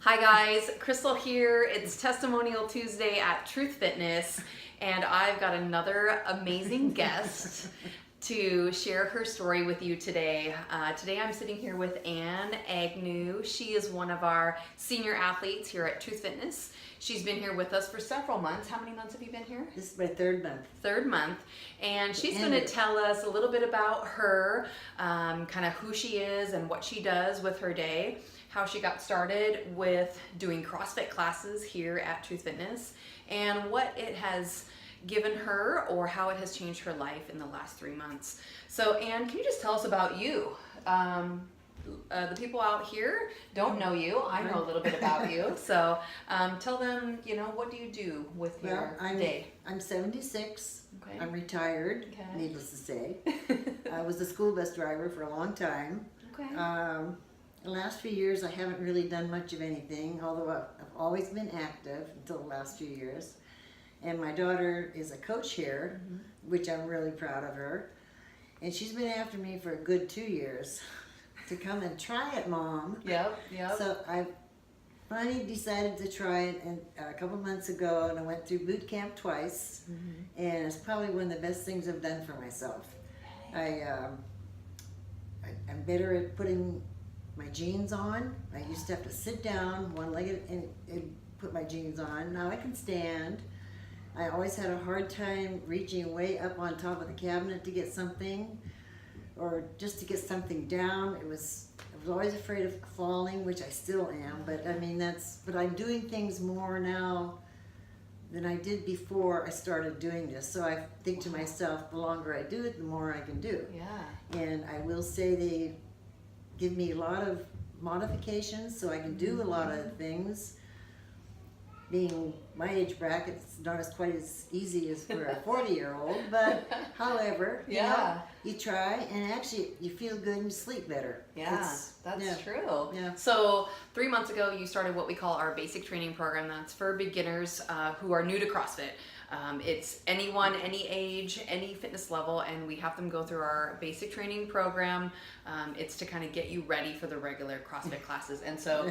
Hi guys, Crystal here. It's Testimonial Tuesday at Truth Fitness, and I've got another amazing guest to share her story with you today. Today I'm sitting here with Anne Agnew. She is one of our senior athletes here at Truth Fitness. She's been here with us for several months. How many months have you been here? This is my third month. Third month. And she's going to tell us a little bit about her, kind of who she is and what she does with her day, how she got started with doing CrossFit classes here at Truth Fitness, and what it has given her or how it has changed her life in the last 3 months. So Anne, can you just tell us about you? The people out here don't know you. I know a little bit about you. So tell them, what do you do with your day? I'm 76. Okay. I'm retired, needless to say. I was a school bus driver for a long time. Okay. The last few years I haven't really done much of anything, although I've always been active until the last few years. And my daughter is a coach here, which I'm really proud of her. And she's been after me for a good 2 years to come and try it, Mom. Yep. So I finally decided to try it a couple months ago, and I went through boot camp twice, and it's probably one of the best things I've done for myself. I'm better at putting my jeans on. I used to have to sit down one-legged and put my jeans on. Now I can stand. I always had a hard time reaching way up on top of the cabinet to get something, or just to get something down. I was always afraid of falling, which I still am, but I mean but I'm doing things more now than I did before I started doing this. So I think to myself, the longer I do it, the more I can do. Yeah. And I will say they give me a lot of modifications, so I can do a lot of things. Being my age bracket, it's not quite as easy as for a 40-year-old, but however, you try, and actually you feel good and you sleep better. Yeah, that's true. Yeah. So 3 months ago, you started what we call our basic training program. That's for beginners who are new to CrossFit. It's anyone, any age, any fitness level, and we have them go through our basic training program. It's to kind of get you ready for the regular CrossFit classes. And so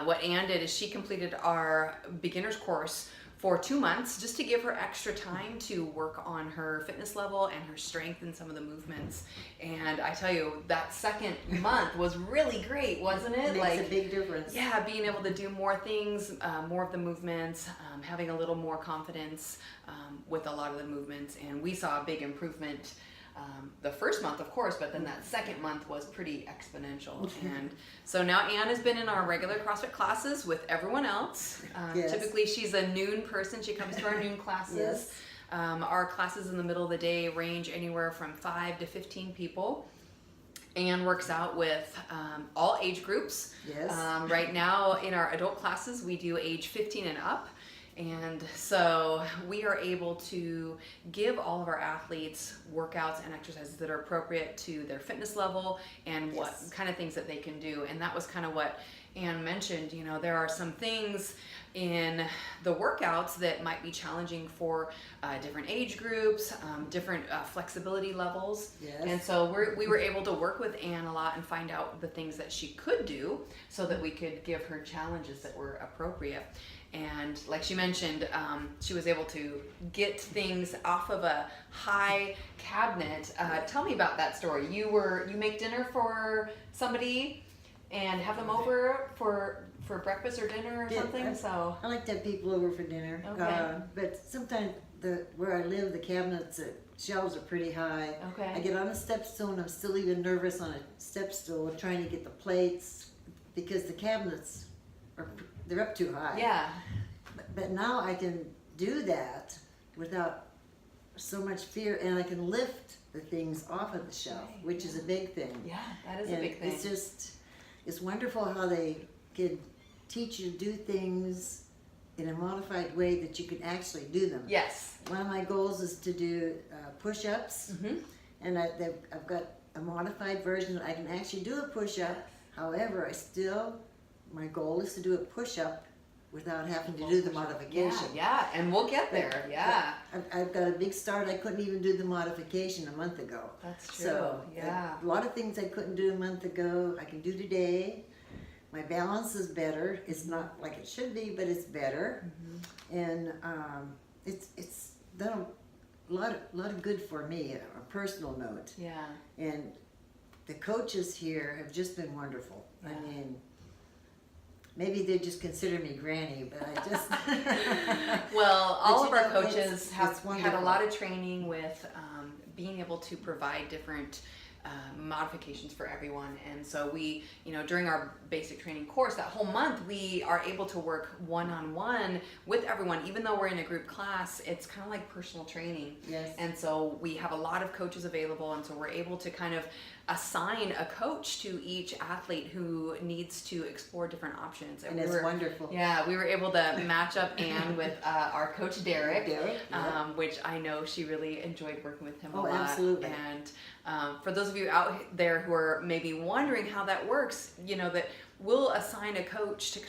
what Anne did is she completed our beginner's course for 2 months just to give her extra time to work on her fitness level and her strength and some of the movements. And I tell you, that second month was really great, wasn't it? It makes a big difference. Yeah, being able to do more things, more of the movements, having a little more confidence with a lot of the movements. And we saw a big improvement the first month, of course, but then that second month was pretty exponential. And so now Anne has been in our regular CrossFit classes with everyone else. Typically she's a noon person. She comes to our noon classes. Our classes in the middle of the day range anywhere from 5 to 15 people. Anne works out with all age groups. Right now in our adult classes, we do age 15 and up. And so we are able to give all of our athletes workouts and exercises that are appropriate to their fitness level and what kind of things that they can do. And that was kind of what Anne mentioned. There are some things in the workouts that might be challenging for different age groups, different flexibility levels. And so we were able to work with Anne a lot and find out the things that she could do so that we could give her challenges that were appropriate. And like she mentioned, she was able to get things off of a high cabinet. Tell me about that story. You make dinner for somebody and have them over for breakfast or dinner or something. I like to have people over for dinner. Okay. But sometimes where I live, the cabinets, shelves are pretty high. Okay. I get on a step stool and I'm still even nervous on a step stool trying to get the plates because the cabinets they're up too high. Yeah. But now I can do that without so much fear, and I can lift the things off of the shelf, which is a big thing. Yeah, that is a big thing. It's wonderful how they can teach you to do things in a modified way that you can actually do them. Yes. One of my goals is to do push-ups, and I've got a modified version that I can actually do a push-up. However, my goal is to do a push-up without having to do the modification. Yeah, and we'll get there. Yeah. I've got a big start. I couldn't even do the modification a month ago. That's true. So, yeah. a lot of things I couldn't do a month ago, I can do today. My balance is better. It's not like it should be, but it's better. And it's done a lot of good for me, a personal note. Yeah. And the coaches here have just been wonderful. Yeah. I mean, maybe they just consider me granny, but I just... Well, all But of you our know, coaches it's have had a wonderful. lot of training with being able to provide different modifications for everyone. And so we, during our basic training course, that whole month, we are able to work one-on-one with everyone. Even though we're in a group class, it's kind of like personal training. Yes. And so we have a lot of coaches available, and so we're able to kind of assign a coach to each athlete who needs to explore different options. And it's wonderful. Yeah, we were able to match up Anne with our coach Derek, yeah. which I know she really enjoyed working with him a Oh, lot. absolutely. And for those of you out there who are maybe wondering how that works, that we'll assign a coach to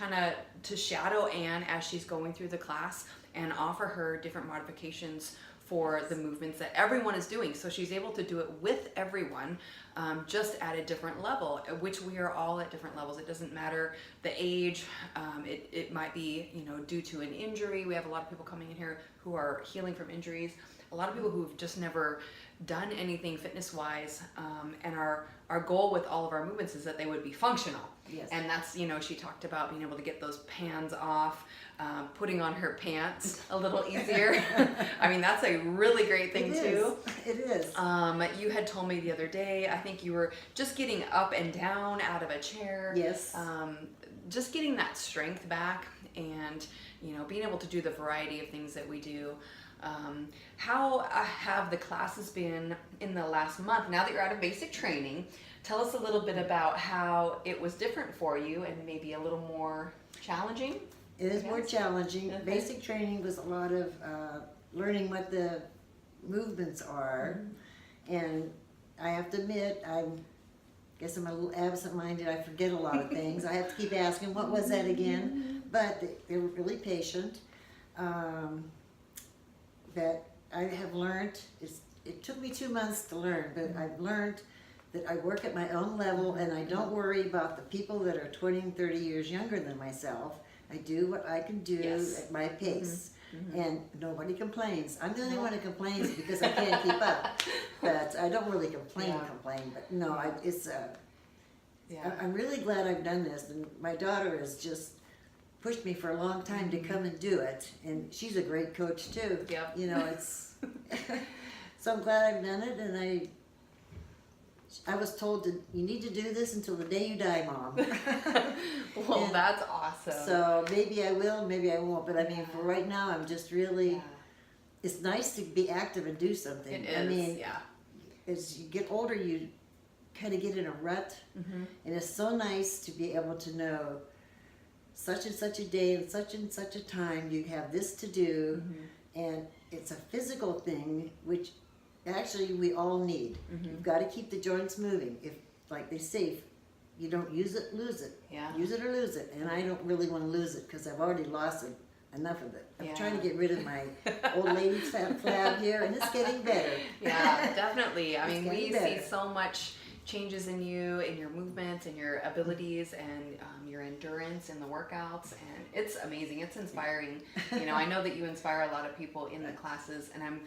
to shadow Anne as she's going through the class and offer her different modifications for the movements that everyone is doing. So she's able to do it with everyone, just at a different level, which we are all at different levels. It doesn't matter the age. It might be, due to an injury. We have a lot of people coming in here who are healing from injuries. A lot of people who've just never done anything fitness-wise, and our goal with all of our movements is that they would be functional. Yes. And that's, she talked about being able to get those pans off, putting on her pants a little easier. I mean, that's a really great thing too. It is. You had told me the other day, I think you were just getting up and down out of a chair. Yes. Just getting that strength back, and, being able to do the variety of things that we do. How have the classes been in the last month? Now that you're out of basic training, tell us a little bit about how it was different for you and maybe a little more challenging. It is more challenging. Okay. Basic training was a lot of learning what the movements are. And I have to admit, guess I'm a little absent-minded. I forget a lot of things. I have to keep asking, what was that again? But they were really patient. That I have learned, it took me 2 months to learn, but I've learned that I work at my own level and I don't worry about the people that are 20 and 30 years younger than myself. I do what I can do at my pace. And nobody complains. I'm the only one who complains because I can't keep up. But I don't really complain, but no, I'm really glad I've done this. And my daughter has just pushed me for a long time to come and do it. And she's a great coach too. Yep. It's, so I'm glad I've done it. And I was told you need to do this until the day you die, Mom. Well, And that's awesome. So maybe I will, maybe I won't. But I mean, for right now, I'm just really, it's nice to be active and do something. It is, I mean, as you get older, you kind of get in a rut. And it's so nice to be able to know such and such a day and such a time you have this to do. And it's a physical thing, which actually we all need. You've got to keep the joints moving. If, like they say, if you don't use it, lose it. Use it or lose it. And I don't really want to lose it because I've already lost enough of it. I'm trying to get rid of my old lady flab here, and it's getting better. Yeah, definitely. I mean, we better. see so much changes in you, in your movements, and your abilities, and your endurance in the workouts, and it's amazing. It's inspiring. I know that you inspire a lot of people in the classes, and I'm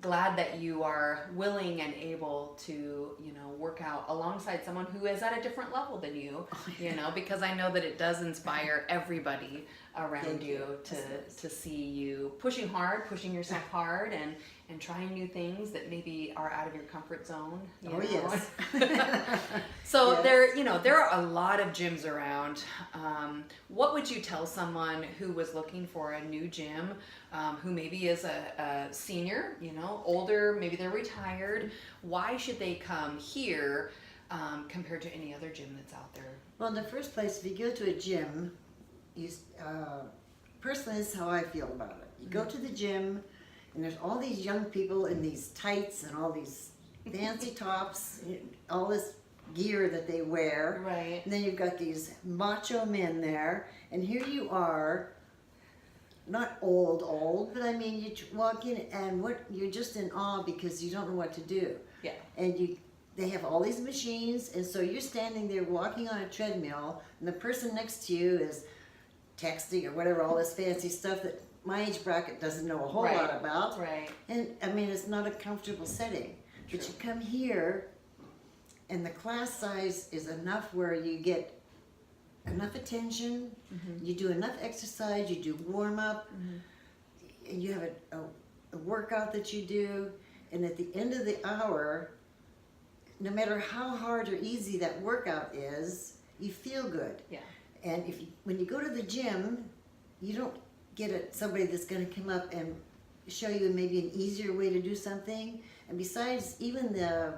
glad that you are willing and able to, work out alongside someone who is at a different level than you, because I know that it does inspire everybody around you to see you pushing yourself hard and trying new things that maybe are out of your comfort zone. Yes. So there are a lot of gyms around. What would you tell someone who was looking for a new gym, who maybe is a senior, older, maybe they're retired? Why should they come here compared to any other gym that's out there? Well, in the first place, if you go to a gym, personally, this is how I feel about it. You go to the gym, and there's all these young people in these tights and all these fancy tops, all this gear that they wear. Right. And then you've got these macho men there, and here you are, not old, but I mean, you walk in and you're just in awe because you don't know what to do. Yeah. And they have all these machines, and so you're standing there walking on a treadmill, and the person next to you is texting or whatever, all this fancy stuff that my age bracket doesn't know a whole Right. lot about. Right. And I mean, it's not a comfortable setting. But True. you come here, and the class size is enough where you get enough attention, you do enough exercise, you do warm up, and you have a workout that you do, and at the end of the hour, no matter how hard or easy that workout is, you feel good. Yeah. And when you go to the gym, you don't get somebody that's going to come up and show you maybe an easier way to do something. And besides, even the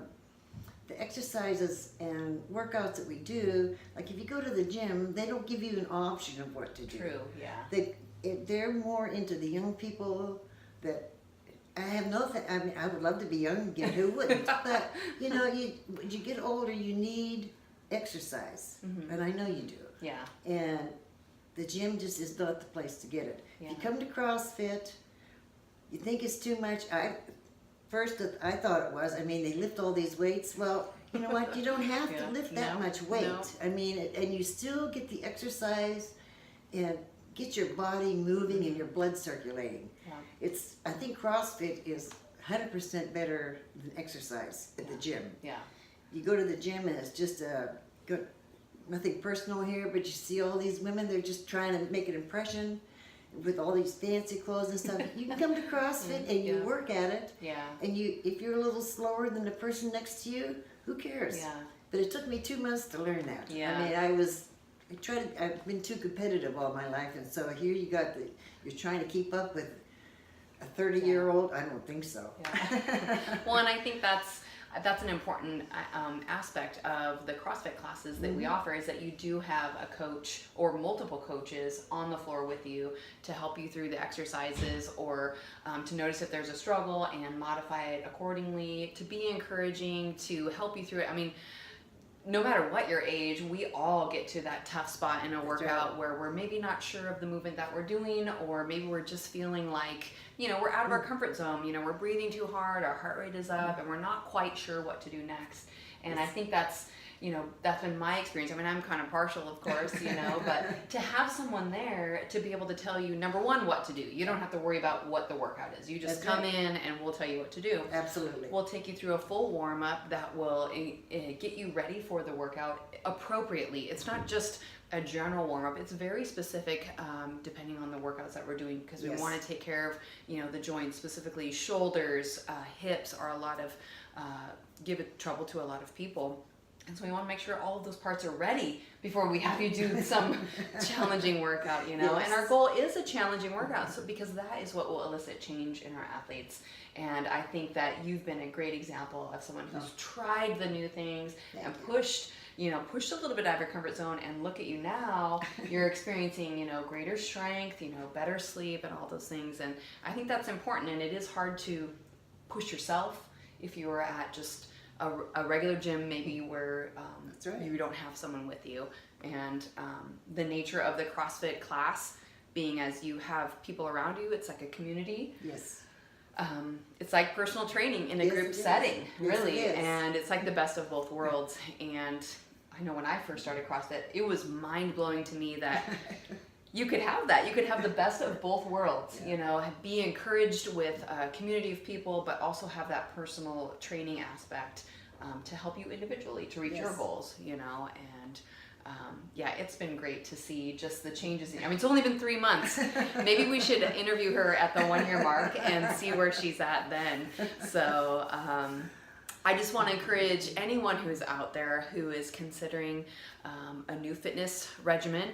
exercises and workouts that we do, like if you go to the gym, they don't give you an option of what to do. True. Yeah. They're more into the young people that I have I mean, I would love to be young again. Who wouldn't? But you know, you get older, you need exercise, and I know you do. Yeah. And the gym just is not the place to get it. Yeah. If you come to CrossFit, you think it's too much. First, I thought it was. I mean, they lift all these weights. Well, you know what? You don't have to lift that much weight. No. I mean, and you still get the exercise and get your body moving and your blood circulating. Yeah. I think CrossFit is 100% better than exercise at the gym. Yeah. You go to the gym and it's just nothing personal here, but you see all these women, they're just trying to make an impression with all these fancy clothes and stuff. You can come to CrossFit and you work at it. Yeah. And if you're a little slower than the person next to you, who cares? Yeah. But it took me 2 months to learn that. Yeah. I mean, I've been too competitive all my life, and so here you're trying to keep up with a 30-year-old. I don't think so. Yeah. Well, and I think that's an important aspect of the CrossFit classes that we offer, is that you do have a coach or multiple coaches on the floor with you to help you through the exercises, or to notice if there's a struggle and modify it accordingly, to be encouraging, to help you through it. I mean, no matter what your age, we all get to that tough spot in a workout where we're maybe not sure of the movement that we're doing, or maybe we're just feeling like, we're out of our comfort zone, we're breathing too hard, our heart rate is up, and we're not quite sure what to do next. And I think that's been my experience. I mean, I'm kind of partial, of course, but to have someone there to be able to tell you, number one, what to do. You don't have to worry about what the workout is. You just come in and we'll tell you what to do. Absolutely. We'll take you through a full warm-up that will get you ready for the workout appropriately. It's not just a general warm-up. It's very specific depending on the workouts that we're doing, because we want to take care of the joints, specifically shoulders, hips are a lot of give it trouble to a lot of people. And so we want to make sure all of those parts are ready before we have you do some challenging workout, And our goal is a challenging workout, so because that is what will elicit change in our athletes. And I think that you've been a great example of someone who's tried the new things and pushed a little bit out of your comfort zone, and look at you now. You're experiencing, greater strength, better sleep, and all those things. And I think that's important, and it is hard to push yourself if you are at just a regular gym, maybe where you don't have someone with you. And the nature of the CrossFit class being, as you have people around you, it's like a community. Yes. It's like personal training in a group setting, really. Yes, it is. And it's like the best of both worlds. And I know when I first started CrossFit, it was mind-blowing to me that you could have that. You could have the best of both worlds, be encouraged with a community of people, but also have that personal training aspect to help you individually to reach your goals, and it's been great to see just the changes. I mean, it's only been 3 months. Maybe we should interview her at the 1-year mark and see where she's at then. So I just want to encourage anyone who's out there who is considering a new fitness regimen.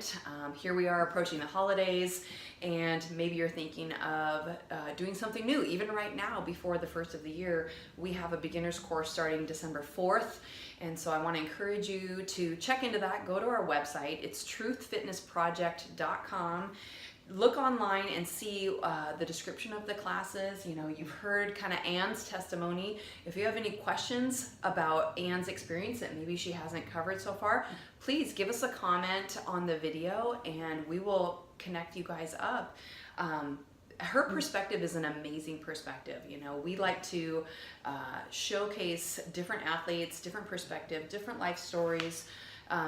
Here we are approaching the holidays, and maybe you're thinking of doing something new. Even right now, before the first of the year, we have a beginner's course starting December 4th. And so I want to encourage you to check into that. Go to our website. It's truthfitnessproject.com. Look online and see the description of the classes. You've heard kind of Anne's testimony. If you have any questions about Anne's experience that maybe she hasn't covered so far, please give us a comment on the video and we will connect you guys up. her perspective is an amazing perspective. You know, we like to showcase different athletes, different perspective, different life stories,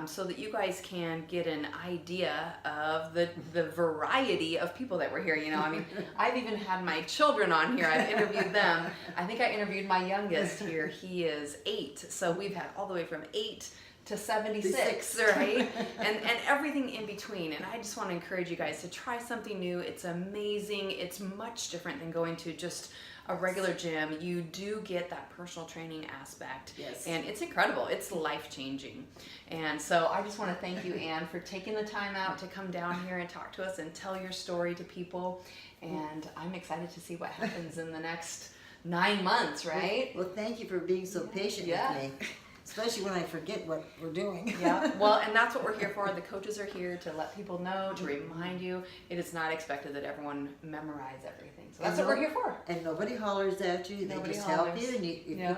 so that you guys can get an idea of the variety of people that were here. You know, I mean, I've even had my children on here. I've interviewed them. I think I interviewed my youngest here. He is 8. So we've had all the way from 8 to 76, right? And everything in between. And I just want to encourage you guys to try something new. It's amazing. It's much different than going to just a regular gym. You do get that personal training aspect. Yes. And it's incredible. It's life-changing. And so I just want to thank you, Anne, for taking the time out to come down here and talk to us and tell your story to people. And I'm excited to see what happens in the next 9 months, right? Well, thank you for being so patient with me. Especially when I forget what we're doing. Yeah, well, and that's what we're here for. The coaches are here to let people know, to remind you. It is not expected that everyone memorize everything. So that's what we're here for. And nobody hollers at you. Nobody they just hollers. help you. And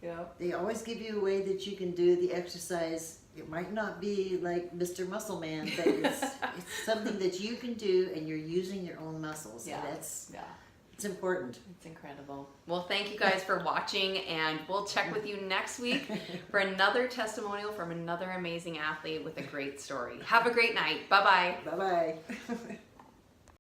Yeah. they always give you a way that you can do the exercise. It might not be like Mr. Muscle Man, but it's something that you can do, and you're using your own muscles. Yeah. And it's important. It's incredible. Well, thank you guys for watching, and we'll check with you next week for another testimonial from another amazing athlete with a great story. Have a great night. Bye-bye. Bye-bye.